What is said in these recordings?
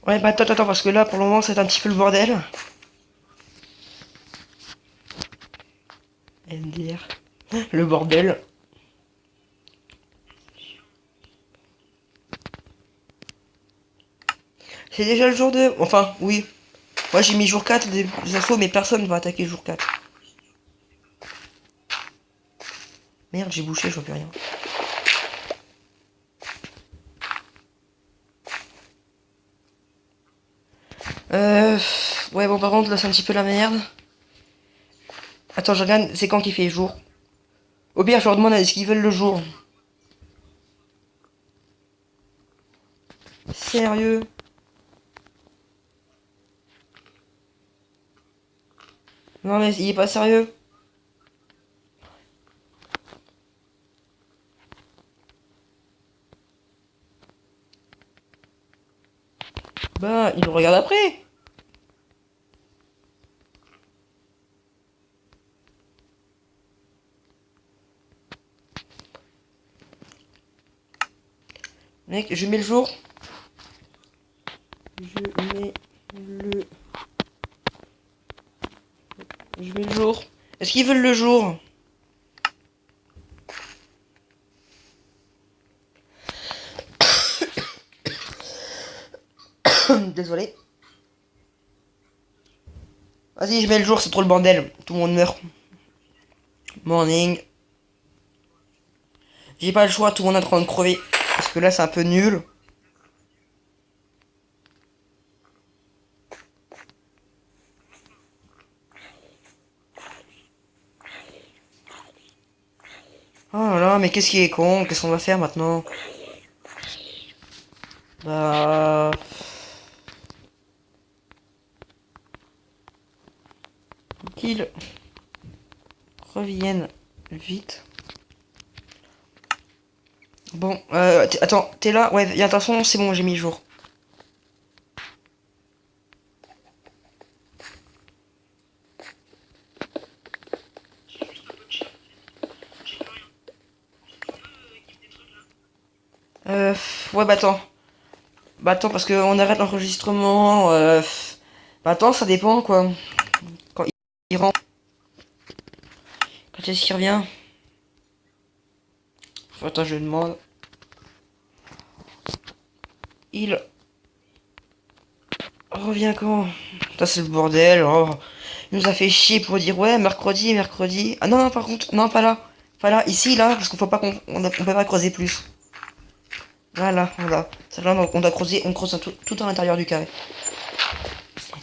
Ouais, bah attends, parce que là, pour le moment, c'est un petit peu le bordel. MDR. Le bordel. C'est déjà le jour 2. Enfin, oui. Moi, j'ai mis jour 4 des assauts, mais personne ne va attaquer jour 4. Merde, j'ai bouché, je vois plus rien. Euh... Ouais, bon, par contre, là, c'est un petit peu la merde. Attends, je regarde, c'est quand qu'il fait jour. Au pire, je leur demande est-ce qu'ils veulent le jour. Sérieux? Non, mais il est pas sérieux. Bah, il le regarde après. Mec, je mets le jour. Je mets le... Je mets le jour. Est-ce qu'ils veulent le jour? Désolé. Vas-y, je mets le jour, c'est trop le bordel. Tout le monde meurt. Morning. J'ai pas le choix, tout le monde est en train de crever. Parce que là, c'est un peu nul. Oh là là, mais qu'est-ce qui est con? Qu'est-ce qu'on va faire maintenant? Bah... Qu'ils reviennent vite. Bon, attends, t'es là? Ouais, attention, c'est bon, j'ai mis le jour. Ouais, bah attends. Bah attends, parce qu'on arrête l'enregistrement. Bah attends, ça dépend, quoi. Quand il rentre. Quand est-ce qu'il revient? Attends, je demande. Il revient quand? Ça, c'est le bordel. Oh. Il nous a fait chier pour dire ouais, mercredi, mercredi. Ah non, non, par contre, non, pas là. Pas là, ici, là, parce qu'on faut pas on peut pas creuser plus. Voilà, voilà. Ça, là, on doit creuser, on creuse tout à l'intérieur du carré.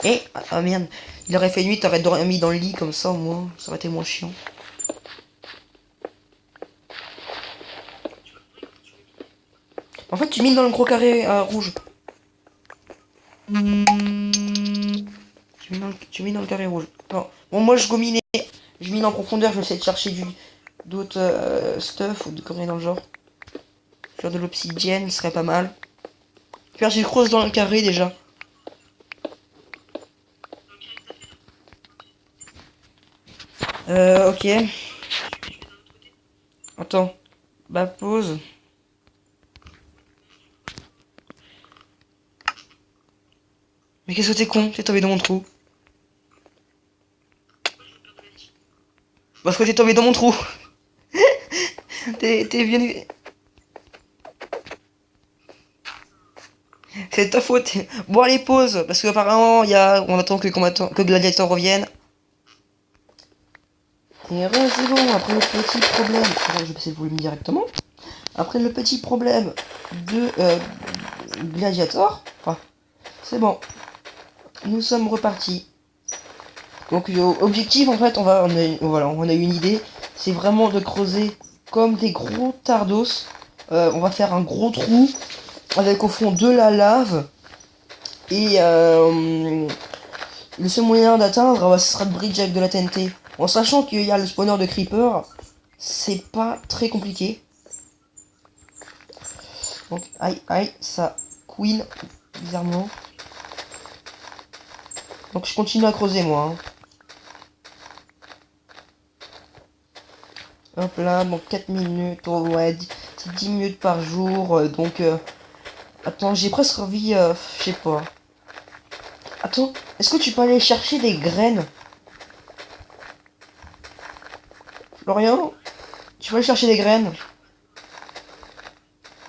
Et, ah merde, il aurait fait nuit, t'aurais dormi dans le lit comme ça, au moins, ça aurait été moins chiant. En fait, tu mines dans le gros carré rouge. Tu mines dans le carré rouge. Non. Bon, moi, je gominais. Je mine en profondeur, je vais essayer de chercher d'autres stuff ou de conneries dans le genre. Genre de l'obsidienne, ce serait pas mal. Puis j'ai creuse dans le carré déjà. Ok. Attends. Bah, pause. Mais qu'est-ce que t'es con? T'es tombé dans mon trou. Parce que t'es tombé dans mon trou. T'es venu. C'est ta faute. Bon, allez, pause. Parce qu'apparemment, on attend que Gladiator revienne. Et c'est bon, après le petit problème. Attends, je vais passer le volume directement. Après le petit problème de Gladiator. Enfin, c'est bon. Nous sommes repartis. Donc, objectif, en fait, voilà, on a eu une idée. C'est vraiment de creuser comme des gros tardos. On va faire un gros trou avec au fond de la lave. Et le seul moyen d'atteindre, ce sera de bridge avec de la TNT. En sachant qu'il y a le spawner de creeper, c'est pas très compliqué. Donc, aïe, aïe, ça queen, bizarrement. Donc, je continue à creuser, moi. Hein. Hop là, bon, 4 minutes, oh, ouais, c'est 10 minutes par jour. Donc, attends, j'ai presque envie, je sais pas. Attends, est-ce que tu peux aller chercher des graines? Florian, tu peux aller chercher des graines?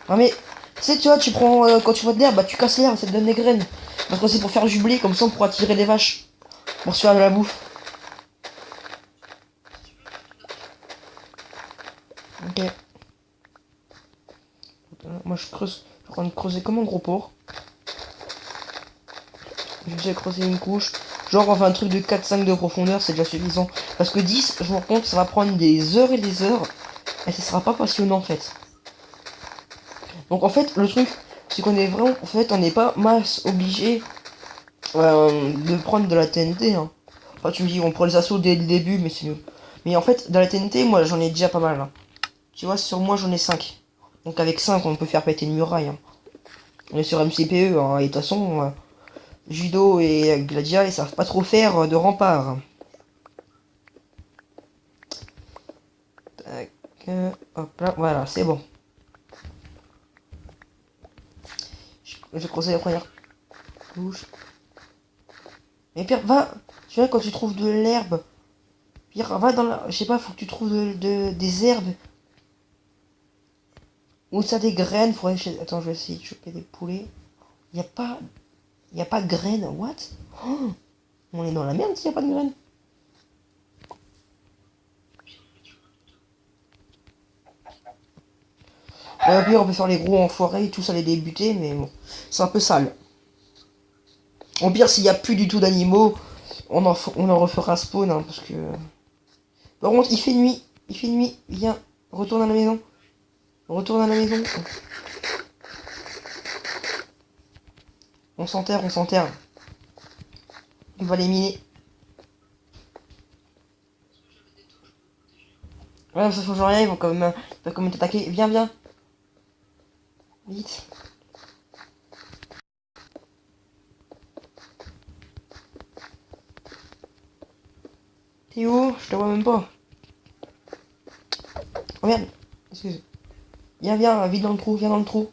Non mais, tu sais, tu vois, tu prends, quand tu vois de l'herbe, bah tu casses l'herbe, ça te donne des graines. Parce que c'est pour faire du blé, comme ça on pourra tirer des vaches. Pour se faire de la bouffe. Ok. Moi je creuse, je suis en train de creuser comme un gros porc. J'ai déjà creusé une couche. Genre enfin un truc de 4-5 de profondeur, c'est déjà suffisant. Parce que 10, je me rends compte, ça va prendre des heures et des heures. Et ça sera pas passionnant en fait. Donc en fait, le truc, c'est qu'on est vraiment, en fait, on n'est pas masse obligé de prendre de la TNT. Hein. Enfin, tu me dis, on prend les assauts dès le début, mais c'est mieux. Mais en fait, dans la TNT, moi, j'en ai déjà pas mal. Hein. Tu vois, sur moi, j'en ai 5. Donc avec 5, on peut faire péter une muraille. Hein. On est sur MCPE, hein, et de toute façon, Judo et Gladia, ils savent pas trop faire de rempart. Tac, hop là, voilà, c'est bon. Je vais creuser la première couche. Mais Pierre, va, tu vois, quand tu trouves de l'herbe, Pierre, va dans la, je sais pas, faut que tu trouves des herbes. Ou ça des graines, faudrait, attends, je vais essayer de choper des poulets. Y a pas, y a pas de graines, what? Oh, on est dans la merde s'il y a pas de graines. Puis on peut faire les gros enfoirés et tout ça les débuter, mais bon, c'est un peu sale. Au pire, s'il n'y a plus du tout d'animaux, on en refera spawn, hein, parce que... Par contre, il fait nuit, viens, retourne à la maison. Retourne à la maison. On s'enterre, on s'enterre. On va les miner. Ouais, ça change rien, ils vont quand même t'attaquer. Viens, viens. Vite. T'es où? Je te vois même pas. Oh merde. Excuse. Viens, viens, vite dans le trou, viens dans le trou.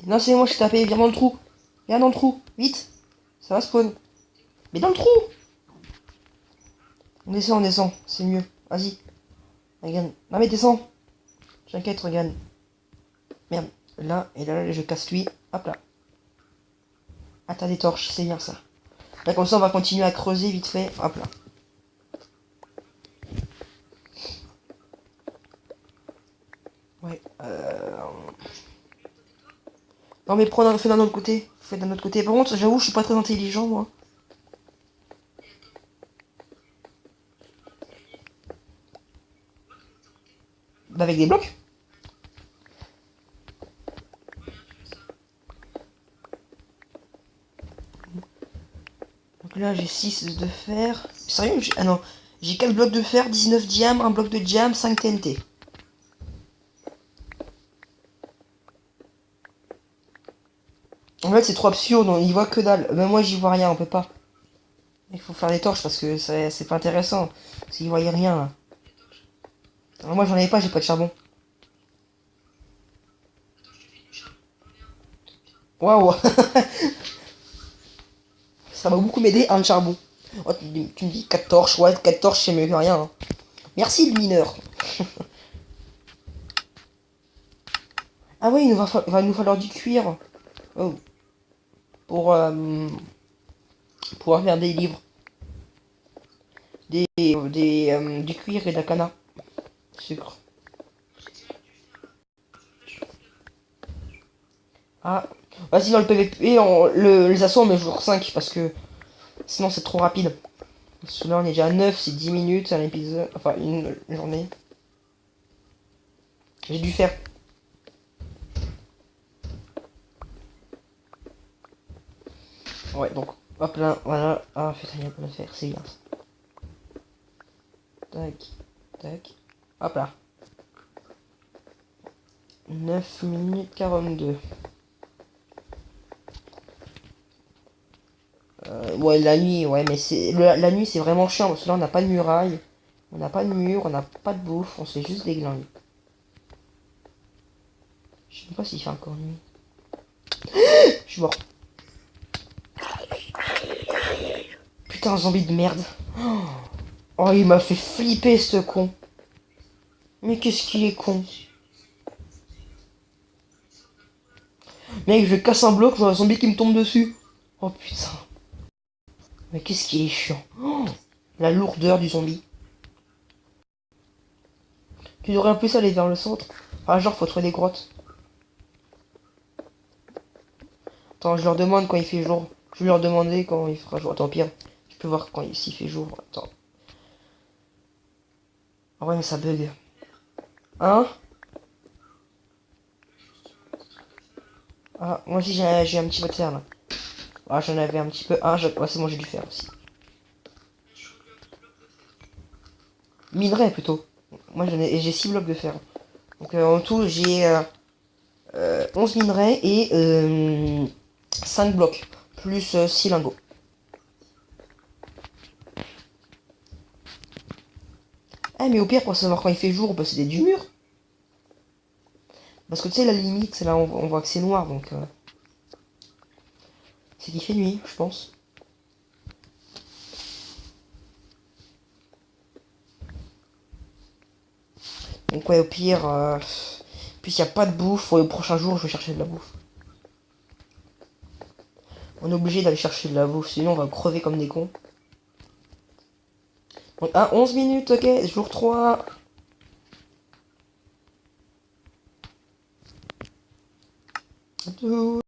Non, c'est moi, je t'ai tapé, viens dans le trou. Viens dans le trou, vite. Ça va spawn. Mais dans le trou. On descend, c'est mieux. Vas-y. Regarde. Non mais descends. T'inquiète, regarde. Merde. Là, et là, je casse lui. Hop là. Ah, t'as des torches, c'est bien ça. Là, comme ça, on va continuer à creuser vite fait. Hop là. Ouais. Non mais fais d'un autre côté. Fais d'un autre côté. Par contre, j'avoue, je suis pas très intelligent, moi. Bah, avec des blocs. Donc là, j'ai 6 de fer. Sérieux? Ah non. J'ai 4 blocs de fer, 19 diam, 1 bloc de diam, 5 TNT. En fait, c'est trop absurde, on y voit que dalle. Même moi, j'y vois rien, on peut pas. Il faut faire des torches parce que c'est pas intéressant. S'il voyait rien, là. Alors moi, j'en avais pas, j'ai pas de charbon. Waouh. Ça va beaucoup m'aider, un charbon. Oh, tu me dis 4 torches, ouais, 4 torches, c'est mieux que rien. Hein. Merci, le mineur. Ah oui, il va nous falloir du cuir. Oh. Pour pouvoir faire des livres. Du cuir et de la canne. Sucre. Ah. Vas-y, dans le PVP, les assauts, on met jour 5 parce que sinon c'est trop rapide. Là, on est déjà à 9, c'est 10 minutes un épisode. Enfin, une journée. J'ai dû faire. Ouais, donc, hop là, voilà. Ah, putain, il y a pas de faire, c'est bien. Tac, tac. Hop là. 9 minutes 42. Ouais, la nuit, ouais, mais la nuit, c'est vraiment chiant parce que là, on n'a pas de muraille, on n'a pas de mur, on n'a pas de bouffe, on se fait juste des glingues. Je sais pas s'il fait encore nuit. Je suis mort. putain, zombie de merde. Oh, il m'a fait flipper, ce con. Mais qu'est-ce qu'il est con. Mec, je casse un bloc, j'ai un zombie qui me tombe dessus. Oh putain. Mais qu'est-ce qu'il est chiant. Oh, la lourdeur du zombie. Tu devrais un peu aller vers le centre. Ah, genre, faut trouver des grottes. Attends, je leur demande quand il fait jour. Je vais leur demander quand il fera jour. Attends, pire. Je peux voir quand s'il fait jour. Attends. Ah ouais, mais ça bug. Hein? Ah, moi aussi j'ai un petit peu de fer là. Ah, j'en avais un petit peu. Ah, ouais, c'est bon, j'ai dû faire aussi. Minerai plutôt. Moi j'ai 6 blocs de fer. Donc en tout, j'ai 11 minerais et 5 blocs. Plus 6 lingots. Ah, mais au pire, pour savoir quand il fait jour, on peut s'aider du mur. Parce que tu sais, la limite, c'est là on voit que c'est noir, donc c'est qu'il fait nuit, je pense. Donc ouais, au pire, puis s'il n'y a pas de bouffe, le prochain jour, je vais chercher de la bouffe. On est obligé d'aller chercher de la bouffe, sinon on va crever comme des cons. Donc, 11 minutes, ok, jour 3. À tout.